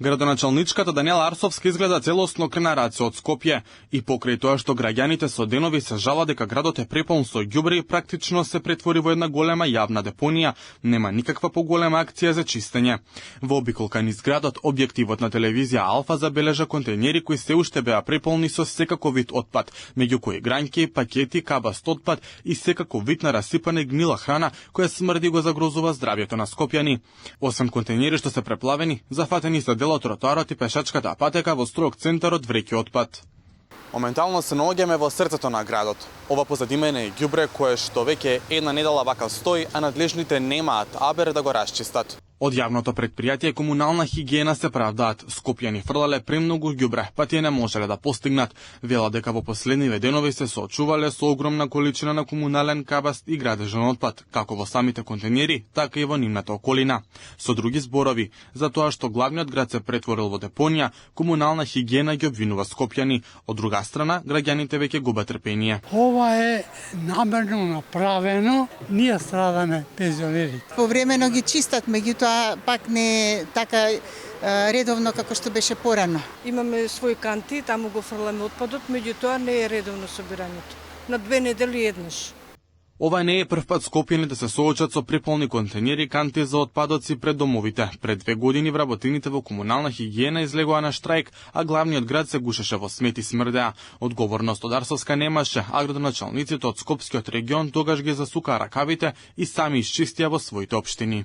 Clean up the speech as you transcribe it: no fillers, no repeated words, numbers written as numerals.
Градоначалничката Даниела Арсовска изгледа целосно окрена раце од Скопје и покрај тоа што граѓаните со денови се жала дека градот е преполн со ѓубре и практично се претвори во една голема јавна депонија, нема никаква поголема акција за чистење. Во обиколка низ градот, објективот на телевизија Алфа забележа контейнери кои се уште беа преполни со секаков вид отпад, меѓу кои грањки, пакети, кабаст отпад и секаков вид на расипана и гнила храна која смрди и го загрозува здравјето на скопјани. Освен контейнери што се преплавени, зафатени се дел од тротоарот и пешачката патека во строг центарот вреќи отпад. Моментално се наоѓаме во срцето на градот. Ова позади мене е ѓубре кое што веќе една недела вака стои, а надлежните немаат абер да го расчистат. Од јавното предпријатие комунална хигиена се правдаат. Скопјани фрлале премногу ѓубре, па тие не можеле да постигнат. Вела дека во последниве денови се соочувале со огромна количина на комунален кабаст и градежен отпад, како во самите контейнери, така и во нивната околина. Со други зборови, за тоа што главниот град се претворил во депонија, комунална хигиена ги обвинува скопјани. Од друга страна, граѓаните веќе губат трпение. Ова е намерно направено, ние страдаме пензионерите. Повремено ги чистат, меѓутоа пак не така редовно како што беше порано. Имаме своји канти, таму го фрламе отпадот, меѓутоа не е редовно собирањето. На 2 недели еднаш. Ова не е прв пат скопјани да се соочат со преполни контейнери и канти за отпадоци пред домовите. Пред 2 години вработените во комунална хигиена излегоа на штрајк, а главниот град се гушеше во смет и смрдеа. Одговорност од Арсовска немаше, а градоначалниците од Скопскиот регион тогаш ги засукаа ракавите и сами исчистија во своите општини.